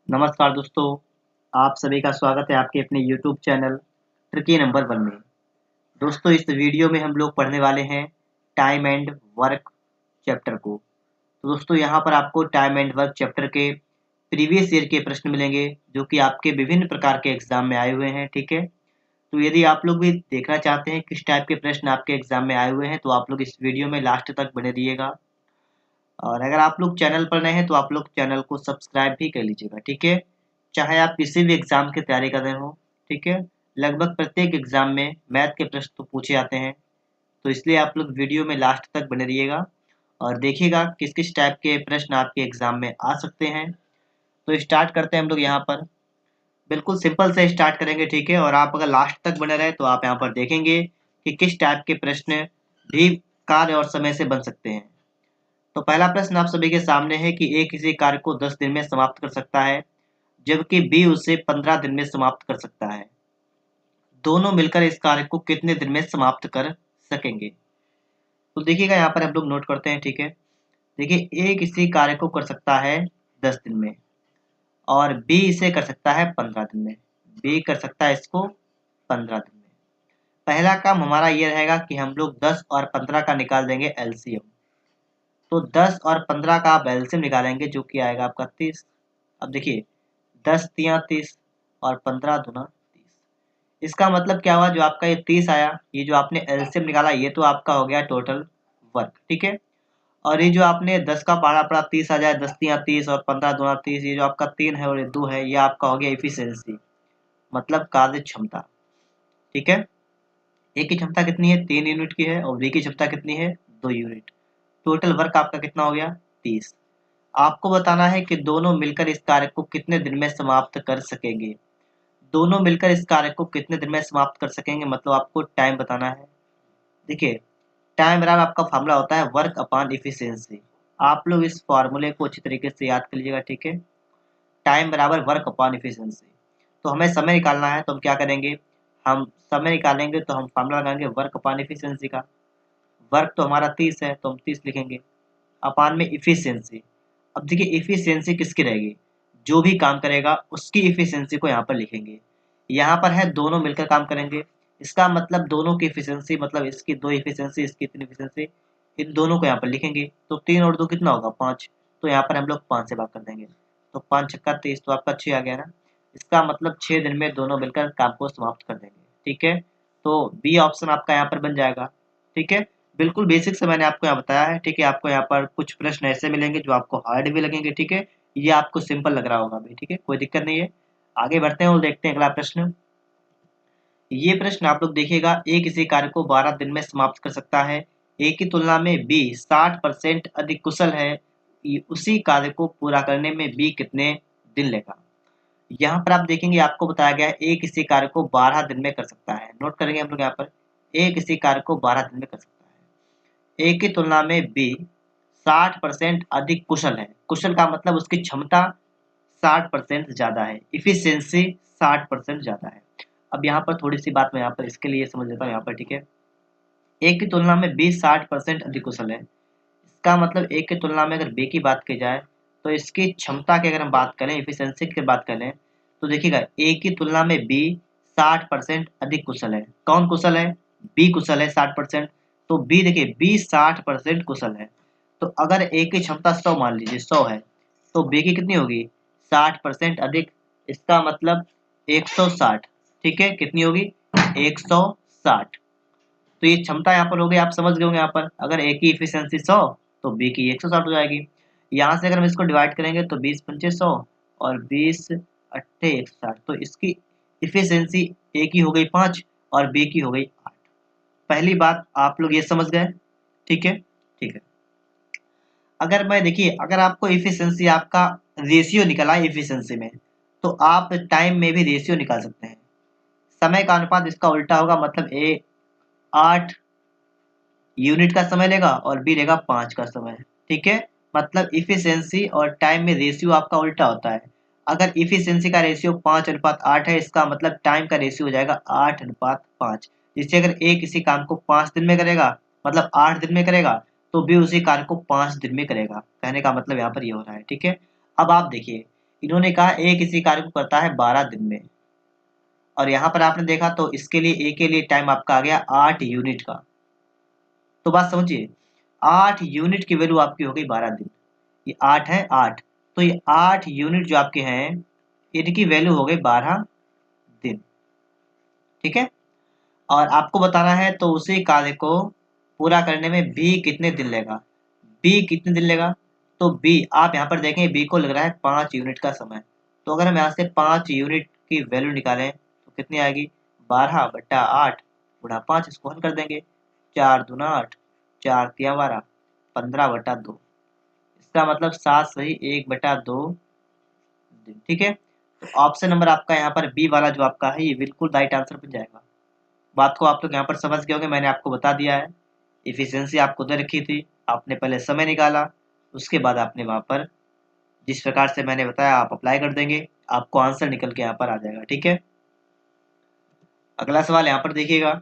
नमस्कार दोस्तों, आप सभी का स्वागत है आपके अपने YouTube चैनल ट्रिकी नंबर 1 में। दोस्तों इस वीडियो में हम लोग पढ़ने वाले हैं टाइम एंड वर्क चैप्टर को। तो दोस्तों यहाँ पर आपको टाइम एंड वर्क चैप्टर के प्रीवियस ईयर के प्रश्न मिलेंगे जो कि आपके विभिन्न प्रकार के एग्जाम में आए हुए हैं, ठीक है। तो यदि आप लोग भी देखना चाहते हैं किस टाइप के प्रश्न आपके एग्जाम में आए हुए हैं तो आप लोग इस वीडियो में लास्ट तक बने रहिएगा। और अगर आप लोग चैनल पर नए हैं तो आप लोग चैनल को सब्सक्राइब भी कर लीजिएगा, ठीक है। चाहे आप किसी भी एग्जाम की तैयारी कर रहे हो, ठीक है। लगभग प्रत्येक एग्जाम में मैथ के प्रश्न तो पूछे जाते हैं, तो इसलिए आप लोग वीडियो में लास्ट तक बने रहिएगा और देखिएगा किस किस टाइप के प्रश्न आपके एग्जाम में आ सकते हैं। तो स्टार्ट करते हैं हम लोग यहाँ पर। बिल्कुल सिंपल से स्टार्ट करेंगे, ठीक है। और आप अगर लास्ट तक बने रहे तो आप यहाँ पर देखेंगे कि किस टाइप के प्रश्न भी कार्य और समय से बन सकते हैं। तो पहला प्रश्न आप सभी के सामने है कि ए किसी कार्य को 10 दिन में समाप्त कर सकता है जबकि बी उसे 15 दिन में समाप्त कर सकता है। दोनों मिलकर इस कार्य को कितने दिन में समाप्त कर सकेंगे? तो देखिएगा यहाँ पर हम लोग नोट करते हैं, ठीक है। देखिए ए किसी कार्य को कर सकता है 10 दिन में और बी इसे कर सकता है 15 दिन में। बी कर सकता है इसको 15 दिन में। पहला काम हमारा ये रहेगा कि हम लोग 10 और 15 का निकाल देंगे एलसीएम। तो 10 और 15 का आप एलसीएम निकालेंगे जो कि आएगा आपका 30। अब देखिए 10 तिया 30 और 15 दूना 30। इसका मतलब क्या हुआ, जो आपका ये 30 आया, ये जो आपने एलसीएम निकाला ये तो आपका हो गया टोटल वर्क, ठीक है। और ये जो आपने 10 का पढ़ा पड़ा 30 आ जाए, 10 तिया 30 और 15 दूना 30, ये जो आपका 3 है और ये 2 है, ये आपका हो गया एफिशिएंसी, मतलब कार्य क्षमता, ठीक है। ए की क्षमता कितनी है? 3 यूनिट की है और बी की क्षमता कितनी है? 2 यूनिट। टोटल वर्क आपका कितना हो गया? 30। आपको बताना है कि दोनों मिलकर इस कार्य को कितने दिन में समाप्त कर सकेंगे। दोनों मिलकर इस कार्य को कितने दिन में समाप्त कर सकेंगे, मतलब आपको टाइम बताना है। देखिए टाइम बराबर आपका फॉर्मूला होता है वर्क अपॉन इफिशियंसी। आप लोग इस फॉर्मूले को अच्छी तरीके से याद कर लीजिएगा, ठीक है। टाइम बराबर वर्क अपॉन इफिशियंसी। तो हमें समय निकालना है तो हम क्या करेंगे, हम समय निकालेंगे तो हम फॉर्मूला लगाएंगे वर्क अपॉन इफिशियंसी का। वर्क तो हमारा 30 है तो हम 30 लिखेंगे अपान में इफिशियंसी। अब देखिए इफिशियंसी किसकी रहेगी, जो भी काम करेगा उसकी इफिशियंसी को यहाँ पर लिखेंगे। यहाँ पर है दोनों मिलकर काम करेंगे, इसका मतलब दोनों की इफिशियंसी, मतलब इसकी 2 इफिशियंसी इसकी 3 इफिशियंसी, इन दोनों को यहाँ पर लिखेंगे। तो 3 और 2 कितना होगा? 5। तो यहाँ पर हम लोग 5 से भाग कर देंगे, तो 5 छक्का 30, तो आपका 6 आ गया ना। इसका मतलब 6 दिन में दोनों मिलकर काम को समाप्त कर देंगे, ठीक है। तो बी ऑप्शन आपका यहाँ पर बन जाएगा, ठीक है। बिल्कुल बेसिक से मैंने आपको यहाँ बताया है, ठीक है। आपको यहाँ पर कुछ प्रश्न ऐसे मिलेंगे जो आपको हार्ड भी लगेंगे, ठीक है। ये आपको सिंपल लग रहा होगा भी, ठीक है, कोई दिक्कत नहीं है। आगे बढ़ते हैं और देखते हैं अगला प्रश्न। ये प्रश्न आप लोग देखिएगा, ए किसी कार्य को 12 दिन में समाप्त कर सकता है। ए की तुलना में बी 60% अधिक कुशल है। उसी कार्य को पूरा करने में बी कितने दिन लेगा? यहाँ पर आप देखेंगे आपको बताया गया है ए किसी कार्य को 12 दिन में कर सकता है। नोट करेंगे हम लोग यहाँ पर, ए किसी कार्य को 12 दिन में कर सकता है। ए की तुलना में बी 60% अधिक कुशल है। कुशल का मतलब उसकी क्षमता 60% ज्यादा है, इफिशियंसी 60% ज्यादा है। अब यहाँ पर थोड़ी सी बात मैं यहाँ पर इसके लिए समझ लेता हूँ यहाँ पर, ठीक है। ए की तुलना में बी 60% अधिक कुशल है। इसका मतलब ए की तुलना में अगर बी की बात की जाए तो इसकी क्षमता की अगर हम बात करें, इफिशियंसी की बात करें, तो देखिएगा ए की तुलना में बी 60% अधिक कुशल है। कौन कुशल है? बी कुशल है 60%। तो बी देखिए बी 60% कुशल है। तो अगर ए की क्षमता 100 मान लीजिए 100 है, तो बी की कितनी होगी? 60% अधिक। इसका मतलब 160, ठीक है। कितनी होगी? 160। तो ये क्षमता यहाँ पर हो गई, आप समझ गए होंगे। यहाँ पर अगर ए की इफिशियंसी 100 तो बी की 160 हो जाएगी। यहाँ से अगर हम इसको डिवाइड करेंगे तो 20 पंचे 100 और 20 अट्ठे 160, तो इसकी इफिशियंसी ए की हो गई 5 और बी की हो गई 8। पहली बात आप लोग ये समझ गए, ठीक है, ठीक है। अगर मैं देखिए अगर आपको इफिशियंसी आपका रेशियो निकला इफिशियंसी में, तो आप टाइम में भी रेशियो निकाल सकते हैं। समय का अनुपात इसका उल्टा होगा, मतलब ए 8 यूनिट का समय लेगा और बी लेगा 5 का समय, ठीक है। मतलब इफिशियंसी और टाइम में रेशियो आपका उल्टा होता है। अगर इफिशियंसी का रेशियो 5:8 है, इसका मतलब टाइम का रेशियो हो जाएगा 8:5। जिससे अगर ए किसी काम को 5 दिन में करेगा, मतलब 8 दिन में करेगा, तो बी उसी कार्य को 5 दिन में करेगा। कहने का मतलब यहाँ पर ये हो रहा है, ठीक है। अब आप देखिए इन्होंने कहा ए किसी कार्य को करता है 12 दिन में, और यहाँ पर आपने देखा तो इसके लिए ए के लिए टाइम आपका आ गया 8 यूनिट का। तो बात समझिए, 8 यूनिट की वैल्यू आपकी हो गई 12 दिन। ये 8 है 8, तो ये 8 यूनिट जो आपके हैं इनकी वैल्यू हो गई 12 दिन। ठीक है, और आपको बताना है तो उसी कार्य को पूरा करने में बी कितने दिन लेगा। बी कितने दिन लेगा, तो बी आप यहाँ पर देखें, बी को लग रहा है 5 यूनिट का समय। तो अगर हम यहाँ से 5 यूनिट की वैल्यू निकालें तो कितनी आएगी, 12/8 गुणा 5, इसको हल कर देंगे। 4 दूना 8, 4 तिया 12, 15/2, इसका मतलब 7 सही 1/2 दिन। ठीक है, तो ऑप्शन नंबर आपका यहाँ पर बी वाला जो आपका है ये बिल्कुल राइट आंसर बन जाएगा। बात को आप लोग यहाँ पर समझ गए होंगे, मैंने आपको बता दिया है। इफिशियंसी आपको दे रखी थी, आपने पहले समय निकाला, उसके बाद आपने वहाँ पर जिस प्रकार से मैंने बताया आप अप्लाई कर देंगे, आपको आंसर निकल के यहाँ पर आ जाएगा। ठीक है, अगला सवाल यहाँ पर देखिएगा,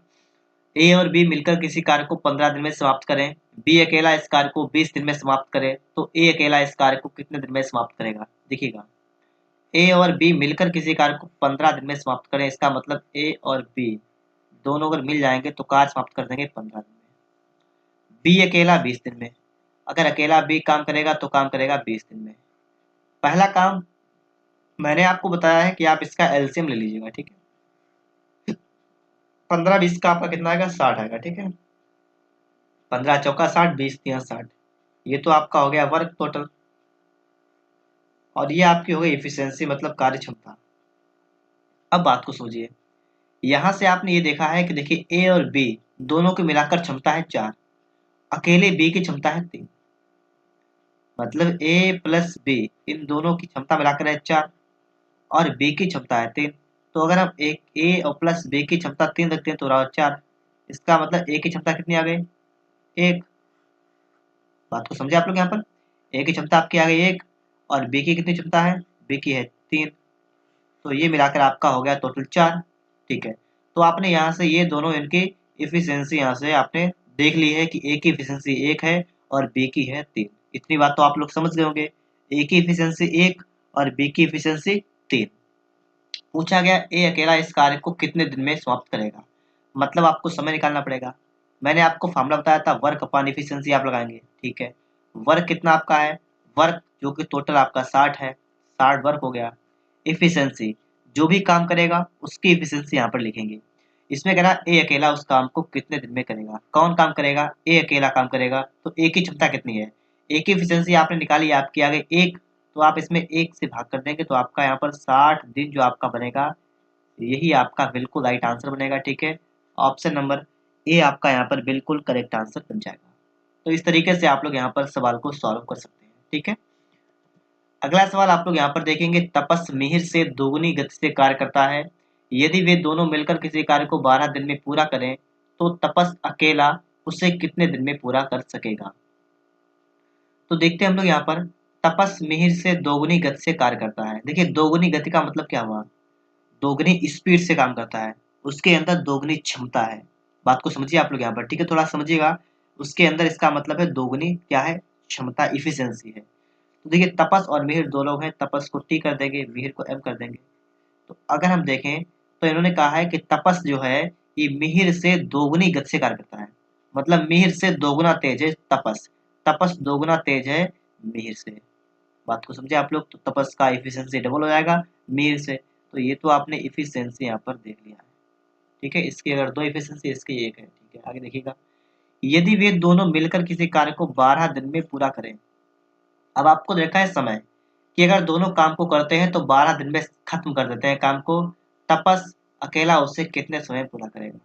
ए और बी मिलकर किसी कार्य को 15 दिन में समाप्त करें, बी अकेला इस कार्य को 20 दिन में समाप्त करे, तो ए अकेला इस कार्य को कितने दिन में समाप्त करेगा। देखिएगा, ए और बी मिलकर किसी कार्य को 15 दिन में समाप्त करें, इसका मतलब ए और बी दोनों अगर मिल जाएंगे तो कार्य समाप्त कर देंगे 15 दिन में। बी अकेला 20 दिन में, अगर अकेला बी काम करेगा तो काम करेगा 20 दिन में। पहला काम मैंने आपको बताया है कि आप इसका एलसीएम ले लीजिएगा। ठीक है, 15-20 का आपका कितना आएगा, 60 आएगा। ठीक है, 15 चौका 60, 20 तिया 60, ये तो आपका हो गया वर्क टोटल, और ये आपकी हो गई इफिशियंसी मतलब कार्य क्षमता। अब बात को समझिए, यहाँ से आपने ये देखा है कि देखिए ए और बी दोनों की मिलाकर क्षमता है 4, अकेले बी की क्षमता है 3, मतलब ए प्लस बी इन दोनों की क्षमता मिलाकर है 4 और बी की क्षमता है 3। तो अगर हम एक ए और प्लस बी की क्षमता 3 रखते हैं तो रहा 4, इसका मतलब ए की क्षमता कितनी आ गई, 1। बात को समझे आप लोग यहाँ पर, ए की क्षमता आपकी आ गई 1 और बी की कितनी क्षमता है, बी की है 3, तो ये मिलाकर आपका हो गया टोटल 4। ठीक है, तो आपने यहाँ से ये दोनों इनकी इफिशियंसी यहाँ से आपने देख ली है कि ए की इफिशियंसी 1 है और बी की है 3। इतनी बात तो आप लोग समझ गए होंगे, ए की इफिशियंसी 1 और बी की इफिशियंसी 3। पूछा गया ए अकेला इस कार्य को कितने दिन में समाप्त करेगा, मतलब आपको समय निकालना पड़ेगा। मैंने आपको फॉर्मूला बताया था, वर्क अपॉन इफिशियंसी आप लगाएंगे। ठीक है, वर्क कितना आपका है, वर्क जो कि टोटल आपका 60 है, 60 वर्क हो गया। इफिशियंसी जो भी काम करेगा उसकी इफिशियंसी यहाँ पर लिखेंगे। इसमें कह रहा ए अकेला उस काम को कितने दिन में करेगा, कौन काम करेगा, ए अकेला काम करेगा, तो ए की क्षमता कितनी है, ए की इफिशियंसी आपने निकाली, आपकी आ गई 1, तो आप इसमें 1 से भाग कर देंगे तो आपका यहाँ पर 60 दिन जो आपका बनेगा, यही आपका बिल्कुल राइट आंसर बनेगा। ठीक है, ऑप्शन नंबर ए आपका यहाँ पर बिल्कुल करेक्ट आंसर बन जाएगा। तो इस तरीके से आप लोग यहाँ पर सवाल को सॉल्व कर सकते हैं। ठीक है, अगला सवाल आप लोग यहाँ पर देखेंगे, तपस मिहिर से दोगुनी गति से कार्य करता है, यदि वे दोनों मिलकर किसी कार्य को 12 दिन में पूरा करें तो तपस अकेला उसे कितने दिन में पूरा कर सकेगा। तो देखते हैं हम लोग यहाँ पर, तपस मिहिर से दोगुनी गति से कार्य करता है। देखिए दोगुनी गति का मतलब क्या हुआ, दोगुनी स्पीड से काम करता है, उसके अंदर दोगुनी क्षमता है। बात को समझिए आप लोग यहाँ पर। ठीक है, थोड़ा समझिएगा, उसके अंदर इसका मतलब है दोगुनी क्या है, क्षमता, इफिशियंसी है। तो देखिए तपस और मिहिर दो लोग हैं, तपस को टी कर देंगे, मिहिर को एम कर देंगे। तो अगर हम देखें तो इन्होंने कहा है कि तपस जो है ये मिहिर से दोगुनी गति से कार्य करता है, मतलब मिहिर से दोगुना तेज है तपस, तपस दोगुना तेज है मिहिर से। बात को समझे आप लोग, तो तपस का इफिशियंसी डबल हो जाएगा मिहिर से। तो ये तो आपने इफिशियंसी यहाँ पर देख लिया है। ठीक है, इसकी अगर 2 इफिशियंसी, इसकी 1 है। ठीक है, आगे देखिएगा, यदि वे दोनों मिलकर किसी कार्य को 12 दिन में पूरा करें। अब आपको देखा है समय कि अगर दोनों काम को करते हैं तो 12 दिन में खत्म कर देते हैं काम को, तपस अकेला उससे कितने समय में पूरा करेगा।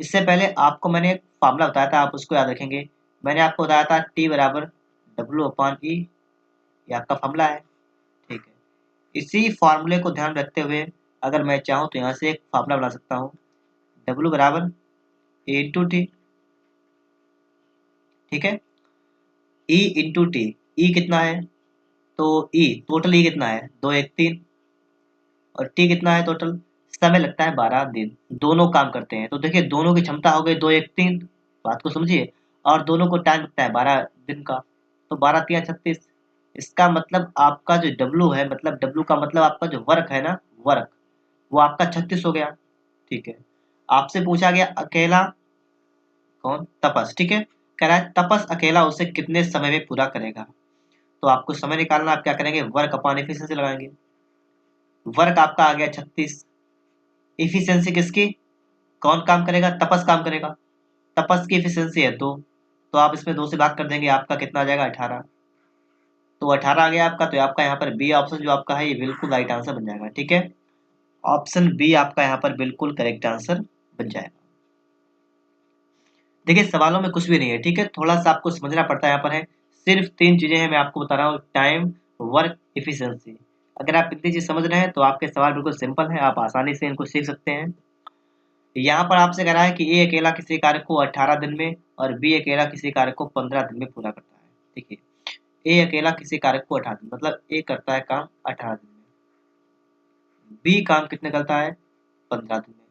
इससे पहले आपको मैंने एक फार्मूला बताया था, आप उसको याद रखेंगे। मैंने आपको बताया था टी बराबर W/E, ये आपका फार्मूला है। ठीक है, इसी फार्मूले को ध्यान रखते हुए अगर मैं चाहूँ तो यहाँ से एक फार्मूला बना सकता हूँ, W बराबर A इंटू टी। ठीक है, E इंटू टी, ई कितना है, तो ई टोटल ई कितना है, 2 1 3, और टी कितना है टोटल, समय लगता है 12 दिन, दोनों काम करते हैं। तो देखिए दोनों की क्षमता हो गई 2 1 3, बात को समझिए, और दोनों को टाइम लगता है 12 दिन का, तो 12 3 36, इसका मतलब आपका जो डब्लू है, मतलब डब्लू का मतलब आपका जो वर्क है ना, वर्क, वो आपका 36 हो गया। ठीक है, आपसे पूछा गया अकेला कौन, तपस। ठीक है, कह रहा है तपस अकेला उसे कितने समय में पूरा करेगा। तो आपको समय निकालना, आप क्या करेंगे, वर्क अपॉन एफिशिएंसी लगाएंगे। वर्क आपका आ गया 36, इफिशियंसी किसकी, कौन काम करेगा, तपस काम करेगा। तपस की एफिशिएंसी है 2, तो आप इसमें 2 से भाग कर देंगे, आपका कितना आ जाएगा 18। तो 18 आ गया आपका, तो आपका यहाँ पर बी ऑप्शन जो आपका है ये बिल्कुल राइट आंसर बन जाएगा। ठीक है, ऑप्शन बी आपका यहाँ पर बिल्कुल करेक्ट आंसर बन जाएगा। देखिए सवालों में कुछ भी नहीं है, ठीक है, थोड़ा सा आपको समझना पड़ता है। यहाँ पर है सिर्फ 3 चीजें हैं, मैं आपको बता रहा हूँ, टाइम, वर्क, इफिशियंसी। अगर आप इतनी चीज समझ रहे हैं तो आपके सवाल बिल्कुल सिंपल है, आप आसानी से इनको सीख सकते हैं। यहाँ पर आपसे कह रहा है कि ए अकेला किसी कार्य को 18 दिन में और बी अकेला किसी कार्य को 15 दिन में पूरा करता है। ठीक है, ए अकेला किसी कार्य को 18 दिन, मतलब ए करता है काम 18 दिन में, बी काम कितने करता है 15 दिन में,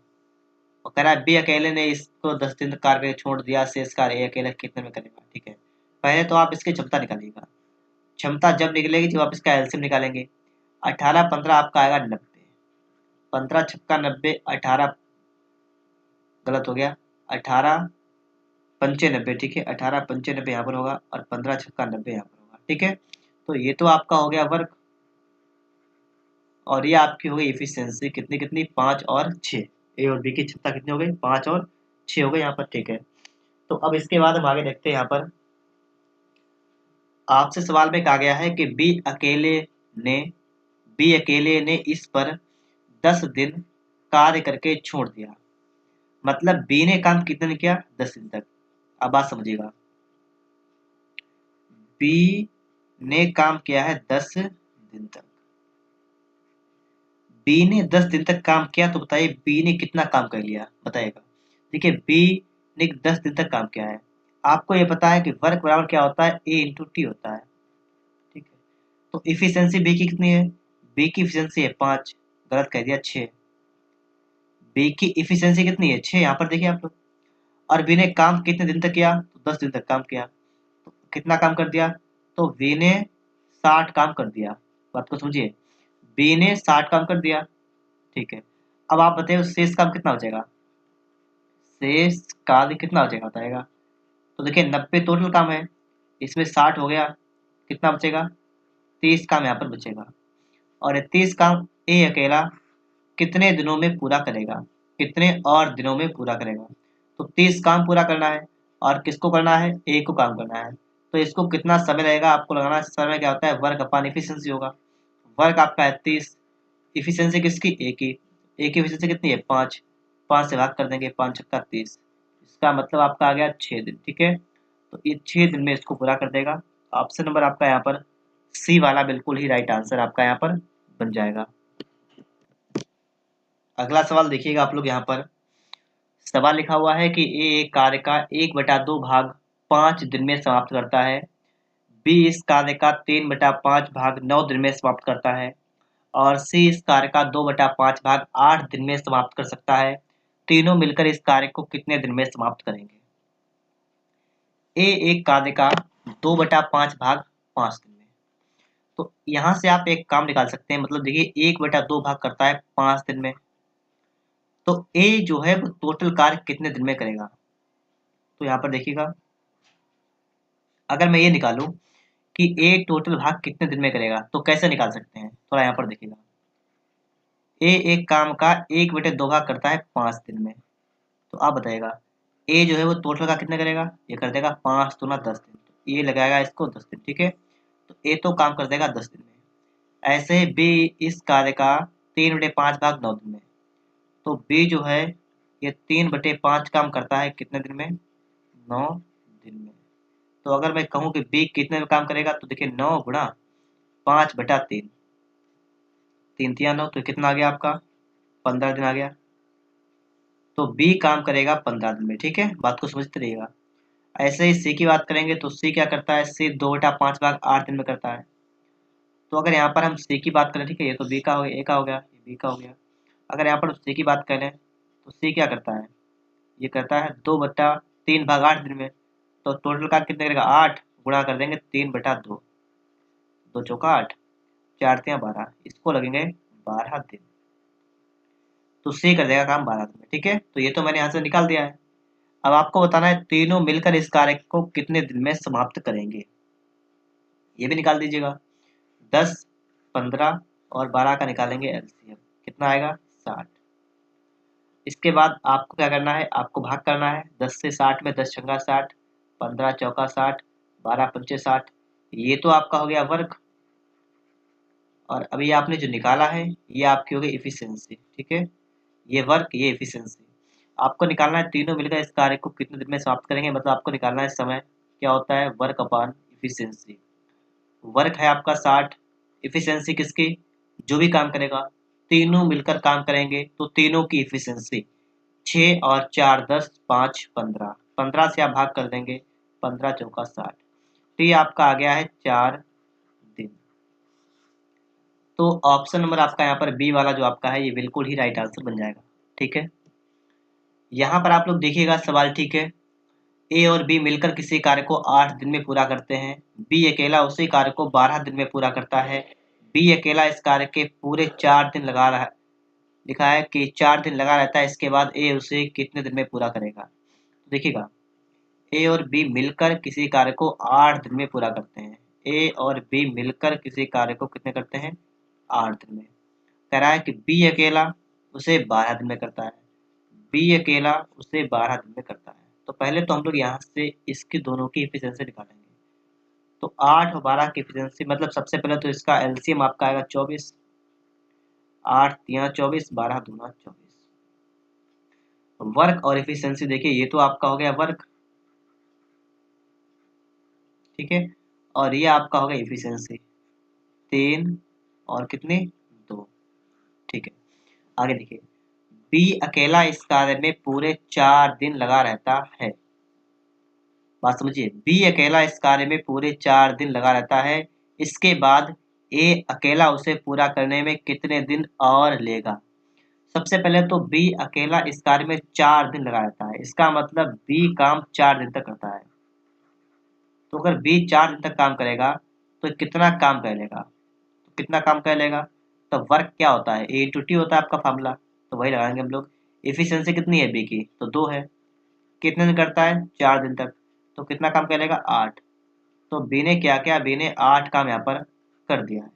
और कह रहा है बी अकेले ने इसको 10 दिन कार्य छोड़ दिया, शेष कार्य ए अकेले कितने में करेगा। ठीक है, पहले तो आप इसकी क्षमता निकालिएगा। क्षमता जब निकलेगी जब आप इसका एलसीएम निकालेंगे। 18 15 आपका आएगा 90, 15 छक्का 90, 18 गलत हो गया, 18 95। ठीक है, 18 95 यहाँ पर होगा और 15 छक्का 90 यहाँ पर होगा। ठीक है, तो ये तो आपका हो गया वर्क, और ये आपकी हो गई इफिशियंसी, कितनी कितनी 5 और 6। ए और बी की क्षमता कितनी हो गई 5 और 6 हो गई यहाँ पर। ठीक है, तो अब इसके बाद हम आगे देखते हैं। यहाँ पर आपसे सवाल में कहा गया है कि ने बी अकेले ने इस पर 10 दिन कार्य करके छोड़ दिया, मतलब बी ने काम कितने दिन किया 10 दिन तक। अब बात समझिएगा, बी ने काम किया है 10 दिन तक, बी ने 10 दिन तक काम किया, तो बताइए बी ने कितना काम कर लिया, बताइएगा। देखिए बी ने 10 दिन तक काम किया है, आपको ये पता है कि वर्क बराबर क्या होता है, ए इंटू टी होता है। ठीक है, तो इफिशियंसी बी की कितनी है, बी की इफिशियंसी है 5, गलत कह दिया 6। बी की इफिशियंसी कितनी है 6, यहाँ पर देखिए आप लोग, और बी ने काम कितने दिन तक किया, तो 10 दिन तक काम किया, तो कितना काम कर दिया, तो बी ने 60 काम कर दिया। बात को समझिए, बी ने 60 काम कर दिया। ठीक है, अब आप बताइए शेष काम कितना हो जाएगा, शेष कार्य कितना हो जाएगा बताएगा। तो देखिए 90 टोटल काम है, इसमें 60 हो गया, कितना बचेगा 30 काम यहाँ पर बचेगा, और ये 30 काम ए अकेला कितने दिनों में पूरा करेगा, कितने और दिनों में पूरा करेगा। तो 30 काम पूरा करना है, और किसको करना है, ए को काम करना है, तो इसको कितना समय लगेगा आपको लगाना है। समय क्या होता है, वर्क अपॉन इफिशियंसी होगा। वर्क आपका है 30, इफिशियंसी किसकी, ए की, ए की इफिशियंसी कितनी है 5, 5 से भाग कर देंगे, 5 छक्का 30, इसका मतलब आपका आ गया 6 दिन। ठीक है, तो ये 6 दिन में इसको पूरा कर देगा। ऑप्शन नंबर आपका यहाँ पर सी वाला बिल्कुल ही राइट आंसर आपका यहाँ पर बन जाएगा। अगला सवाल देखिएगा आप लोग, यहाँ पर सवाल लिखा हुआ है कि ए एक कार्य का 1/2 भाग 5 दिन में समाप्त करता है, बी इस कार्य का 3/5 भाग 9 दिन में समाप्त करता है, और सी इस कार्य का 2/5 भाग 8 दिन में समाप्त कर सकता है। तीनों मिलकर इस कार्य को कितने दिन में समाप्त करेंगे। ए एक कार्य का 2/5 भाग 5 दिन में, तो यहाँ से आप एक काम निकाल सकते हैं, मतलब देखिए 1/2 भाग करता है 5 दिन में, तो ए जो है वो टोटल कार्य कितने दिन में करेगा। तो यहाँ पर देखिएगा, अगर मैं ये निकालूं कि ए टोटल भाग कितने दिन में करेगा, तो कैसे निकाल सकते हैं, थोड़ा यहाँ पर देखिएगा। ए एक काम का 1/2 भाग करता है 5 दिन में, तो आप बताइएगा ए जो है वो टोटल का कितने करेगा, ये कर देगा 5 दूना 10 दिन, तो ये लगाएगा इसको 10 दिन। ठीक है, तो ए तो काम कर देगा 10 दिन में। ऐसे बी इस कार्य का 3/5 भाग 9 दिन में, तो बी जो है ये 3/5 काम करता है कितने दिन में, 9 दिन में। तो अगर मैं कहूँ कि बी कितने में काम करेगा, तो देखिए 9 गुणा 5/3, 3 तिया 9, तो कितना आ गया आपका 15 दिन आ गया। तो बी काम करेगा 15 दिन में। ठीक है, बात को समझते रहिएगा। ऐसे ही सी की बात करेंगे तो सी क्या करता है, सी 2/5 भाग 8 दिन में करता है। तो अगर यहाँ पर हम सी की बात करें, ठीक है, ये तो बी का हो गया, ए का हो गया, ये बी का हो गया। अगर यहाँ पर सी की बात करें तो सी क्या करता है, ये करता है 2/3 भाग 8 दिन में, तो टोटल का कितने करेगा 8, गुणा कर देंगे 3/2, 2 चौका 8, 4 तिया 12, इसको लगेंगे 12 दिन। तो सी कर देगा काम 12 दिन में। ठीक है, तो ये तो मैंने यहाँ से निकाल दिया है। अब आपको बताना है तीनों मिलकर इस कार्य को कितने दिन में समाप्त करेंगे, ये भी निकाल दीजिएगा। 10, 15 और 12 का निकालेंगे एलसीएम, कितना आएगा 60। इसके बाद आपको क्या करना है, आपको भाग करना है 10 से 60 में, 10 छंगा 60, 15 चौका 60, 12 पंचे 60, ये तो आपका हो गया वर्क। और अभी आपने जो निकाला है ये आपकी हो गई इफिशियंसी। ठीक है, ये वर्क ये इफिशियंसी। आपको निकालना है तीनों मिलकर इस कार्य को कितने दिन में समाप्त करेंगे, मतलब आपको निकालना है समय। क्या होता है, वर्क अपॉन इफिशियंसी। वर्क है आपका 60, इफिशियंसी किसकी, जो भी काम करेगा, तीनों मिलकर काम करेंगे तो तीनों की इफिशियंसी 6 और 4 10, 5 15, 15 से आप भाग कर देंगे, 15 चौका 60, तो ये आपका आ गया है 4 दिन। तो ऑप्शन नंबर आपका यहाँ पर बी वाला जो आपका है ये बिल्कुल ही राइट आंसर बन जाएगा। ठीक है, यहाँ पर आप लोग देखिएगा सवाल। ठीक है, ए और बी मिलकर किसी कार्य को 8 दिन में पूरा करते हैं, बी अकेला उसी कार्य को 12 दिन में पूरा करता है, बी अकेला इस कार्य के पूरे 4 दिन लगा रहा है, लिखा है कि 4 दिन लगा रहता है, इसके बाद ए उसे कितने दिन में पूरा करेगा। देखिएगा, ए और बी मिलकर किसी कार्य को 8 दिन में पूरा करते हैं, ए और बी मिलकर किसी कार्य को कितने करते हैं, 8 दिन में। कह रहा है कि बी अकेला उसे 12 दिन में करता है, बी अकेला उसे 12 दिन में करता है। तो पहले तो हम लोग यहाँ से इसकी दोनों की इफिशियंसी निकालेंगे। तो 8 और 12 की इफिशियंसी, मतलब सबसे पहले तो इसका एलसीएम आपका आएगा 24, 8 तिया 24, 12 दूना 24। वर्क और इफिशियंसी देखिए, ये तो आपका हो गया वर्क। ठीक है, और ये आपका हो गया इफिशियंसी 3 और कितने 2। ठीक है, आगे देखिए, बी अकेला इस कार्य में पूरे 4 दिन लगा रहता है। बात समझिए, बी अकेला इस कार्य में पूरे 4 दिन लगा रहता है, इसके बाद ए अकेला उसे पूरा करने में कितने दिन और लेगा। सबसे पहले तो बी अकेला इस कार्य में 4 दिन लगा रहता है, इसका मतलब बी काम 4 दिन तक करता है। तो अगर बी 4 दिन तक काम करेगा तो कितना काम कर लेगा, तो कितना काम कर लेगा, तो वर्क क्या होता है, ए इंटू टी होता है आपका फार्मूला, तो वही लगाएंगे हम लोग। एफिशिएंसी कितनी है बी की, तो 2 है, कितने दिन करता है 4 दिन तक, तो कितना काम करेगा 8। तो बी ने क्या किया, बी ने 8 काम यहाँ पर कर दिया है।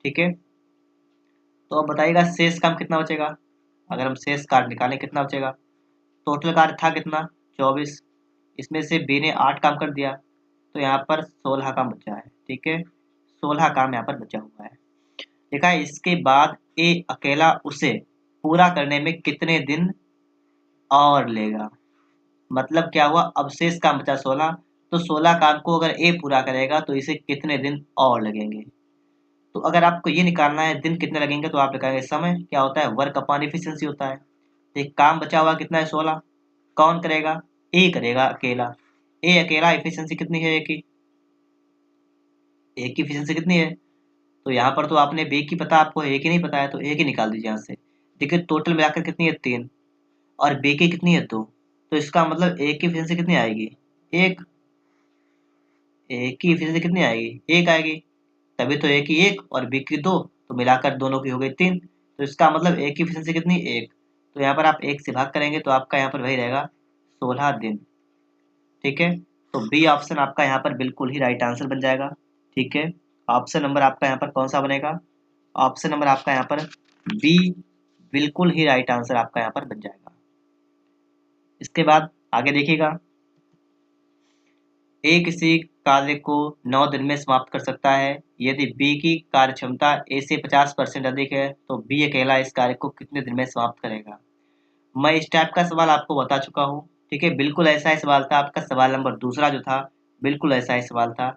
ठीक है, तो अब बताइएगा शेष काम कितना बचेगा। अगर हम शेष कार्य निकालें कितना बचेगा, टोटल कार्य था कितना 24, इसमें से बी ने 8 काम कर दिया, तो यहाँ पर 16 काम बचा है। ठीक है, 16 काम यहाँ पर बचा हुआ है। देखा है, इसके बाद ए अकेला उसे पूरा करने में कितने दिन और लेगा, मतलब क्या हुआ, अब शेष काम बचा 16, तो 16 काम को अगर ए पूरा करेगा तो इसे कितने दिन और लगेंगे। तो अगर आपको ये निकालना है दिन कितने लगेंगे, तो आप लिखाएंगे समय, क्या होता है वर्क अपॉन एफिशिएंसी होता है। तो एक काम बचा हुआ कितना है 16, कौन करेगा, ए करेगा अकेला। ए अकेला एफिशिएंसी कितनी है, ए की, ए की एफिशिएंसी कितनी है, तो यहाँ पर तो आपने बी की पता, आपको ए की नहीं पता है, तो ए की निकाल दीजिए यहाँ से। देखिए टोटल मिलाकर कितनी है 3, और बी की कितनी है 2, तो इसका मतलब ए की एफिशिएंसी कितनी आएगी 1, ए की एफिशिएंसी कितनी आएगी 1 आएगी, तभी तो ए की 1 और बी की 2, तो मिलाकर दोनों की हो गई 3, तो इसका मतलब ए की एफिशिएंसी कितनी 1, तो यहाँ पर आप 1 से भाग करेंगे तो आपका यहाँ पर वही रहेगा 16 दिन। ठीक है, तो बी ऑप्शन आपका यहाँ पर बिल्कुल ही राइट आंसर बन जाएगा। ठीक है, ऑप्शन नंबर आपका यहाँ पर कौन सा बनेगा, ऑप्शन नंबर आपका यहाँ पर बी बिल्कुल ही राइट आंसर आपका यहाँ पर बन जाएगा। इसके बाद आगे देखिएगा, ए किसी कार्य को 9 दिन में समाप्त कर सकता है, यदि बी की कार्य क्षमता ए से 50% अधिक है तो बी अकेला इस कार्य को कितने दिन में समाप्त करेगा। मैं इस टाइप का सवाल आपको बता चुका हूँ। ठीक है, बिल्कुल ऐसा ही सवाल था आपका, सवाल नंबर दूसरा जो था बिल्कुल ऐसा ही सवाल था।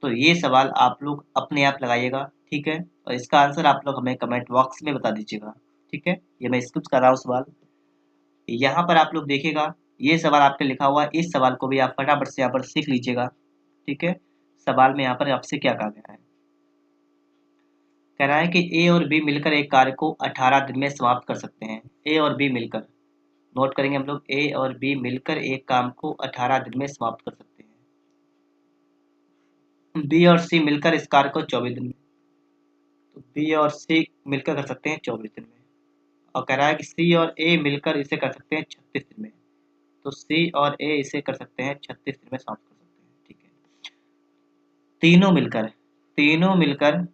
तो ये सवाल आप लोग अपने आप लगाइएगा। ठीक है, और इसका आंसर आप लोग हमें कमेंट बॉक्स में बता दीजिएगा। ठीक है, ये मैं स्किप कर रहा हूँ सवाल। यहाँ पर आप लोग देखिएगा, ये सवाल आपने लिखा हुआ है, इस सवाल को भी आप फटाफट से यहाँ पर सीख लीजिएगा। ठीक है, सवाल में यहाँ पर आपसे क्या कहा गया है, कह रहा है कि ए और बी मिलकर एक कार्य को 18 दिन में समाप्त कर सकते हैं। ए और बी मिलकर, नोट करेंगे हम लोग, ए और बी मिलकर एक काम को 18 दिन में समाप्त कर सकते हैं। बी और सी मिलकर इस कार्य को 24 दिन में, तो बी और सी मिलकर कर सकते हैं 24 दिन में। और कह रहा है कि सी और ए मिलकर इसे कर सकते हैं 36 दिन में, तो सी और ए इसे कर सकते हैं 36 दिन में समाप्त कर सकते हैं। ठीक है, तीनों मिलकर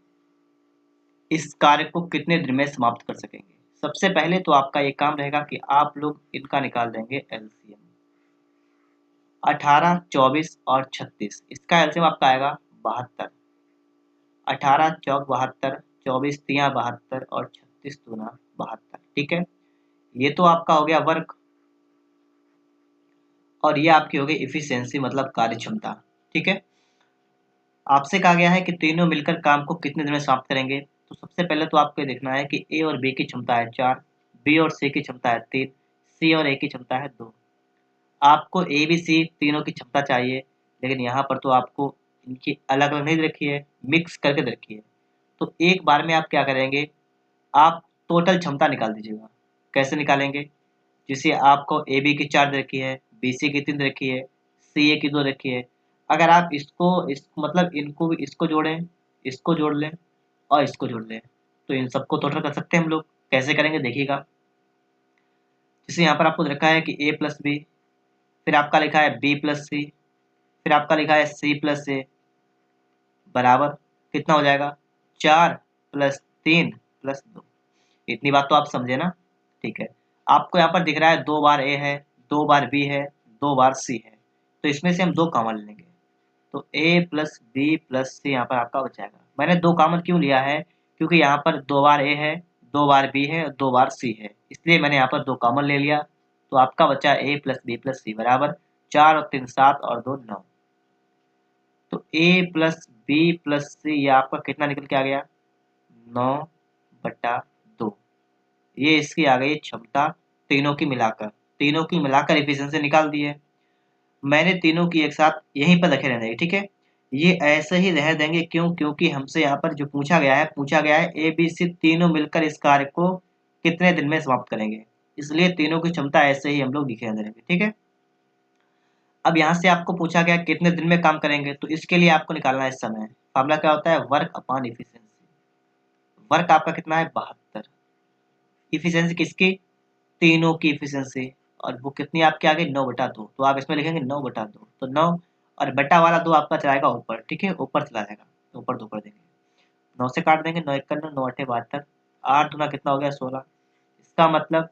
इस कार्य को कितने दिन में समाप्त कर सकेंगे? सबसे पहले तो आपका ये काम रहेगा कि आप लोग इनका निकाल देंगे एलसीएम। 18, 24 और 36, इसका एलसीएम आपका आएगा 72। 18 चौक 72, 24 तिया 72 और 36 दूना 72। ठीक है, ये तो आपका हो गया वर्क, और ये आपकी हो गई इफिशियंसी मतलब कार्य क्षमता। ठीक है, आपसे कहा गया है कि तीनों मिलकर काम को कितने दिन में समाप्त करेंगे। तो सबसे पहले तो आपको ये देखना है कि ए और बी की क्षमता है 4, बी और सी की क्षमता है 3, सी और ए की क्षमता है 2। आपको ए बी सी तीनों की क्षमता चाहिए, लेकिन यहाँ पर तो आपको इनकी अलग अलग नहीं रखी है, मिक्स करके दे रखी है। तो एक बार में आप क्या करेंगे, आप टोटल क्षमता निकाल दीजिएगा। कैसे निकालेंगे? जिसे आपको ए बी की 4 दे रखी है, बी सी की 3 दे रखी है, सी ए की 2 रखी है। अगर आप इसको इस मतलब इनको भी इसको जोड़ें, इसको जोड़ लें और इसको जोड़ लें, तो इन सबको टोटल कर सकते हैं हम लोग। कैसे करेंगे देखिएगा। जैसे यहाँ पर आपको रखा है कि ए प्लस बी, फिर आपका लिखा है बी प्लस सी, फिर आपका लिखा है सी प्लस ए, बराबर कितना हो जाएगा? 4 प्लस 3 प्लस 2। इतनी बात तो आप समझे ना? ठीक है, आपको यहाँ पर दिख रहा है 2 बार ए है, 2 बार बी है, 2 बार सी है, तो इसमें से हम 2 कॉमन लेंगे। तो ए प्लस बी प्लस सी यहाँ पर आपका हो जाएगा। मैंने 2 कॉमन क्यों लिया है? क्योंकि यहाँ पर 2 बार ए है, 2 बार बी है, 2 बार सी है, इसलिए मैंने यहाँ पर 2 कॉमन ले लिया। तो आपका बचा ए प्लस बी प्लस सी बराबर 4 और 3 7 और 2 9। तो ए प्लस बी प्लस सी ये आपका कितना निकल के आ गया? 9/2। ये इसकी आ गई क्षमता, तीनों की मिलाकर एफिशिएंसी निकाल दी है। मैंने तीनों की एक साथ यहीं पर रखे रहने देंगे। ठीक है, ये ऐसे ही रह देंगे, क्यों? क्योंकि हमसे यहाँ पर जो पूछा गया है ए बी सी तीनों मिलकर इस कार्य को कितने दिन में समाप्त करेंगे, इसलिए तीनों की क्षमता ऐसे ही हम लोग लिखे रहने देंगे। ठीक है, अब यहाँ से आपको पूछा गया कितने दिन में काम करेंगे, तो इसके लिए आपको निकालना है इस समय। फार्मूला क्या होता है? Work upon efficiency. वर्क आपका कितना है? 72। इफिशियंसी किसकी? तीनों की इफिशियंसी। और वो कितनी आपकी आ गई? 9/2। तो आप इसमें लिखेंगे 9/2, तो 9 और बटा वाला 2 आपका चलाएगा ऊपर। ठीक है, ऊपर चला जाएगा, तो ऊपर 2 कर देंगे, 9 से काट देंगे, 9 1 9 8 72, 8 दूना कितना हो गया? 16। इसका मतलब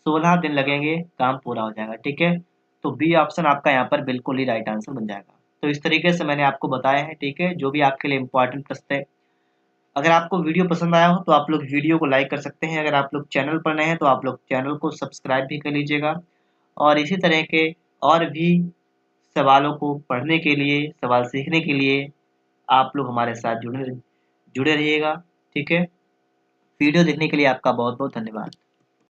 16 दिन लगेंगे, काम पूरा हो जाएगा। ठीक है, तो बी ऑप्शन आपका यहाँ पर बिल्कुल ही राइट आंसर बन जाएगा। तो इस तरीके से मैंने आपको बताया है। ठीक है, जो भी आपके लिए इंपॉर्टेंट प्रश्न है। अगर आपको वीडियो पसंद आया हो तो आप लोग वीडियो को लाइक कर सकते हैं। अगर आप लोग चैनल पर नए हैं तो आप लोग चैनल को सब्सक्राइब भी कर लीजिएगा। और इसी तरह के और भी सवालों को पढ़ने के लिए, सवाल सीखने के लिए आप लोग हमारे साथ जुड़े जुड़े रहिएगा। ठीक है, वीडियो देखने के लिए आपका बहुत बहुत धन्यवाद।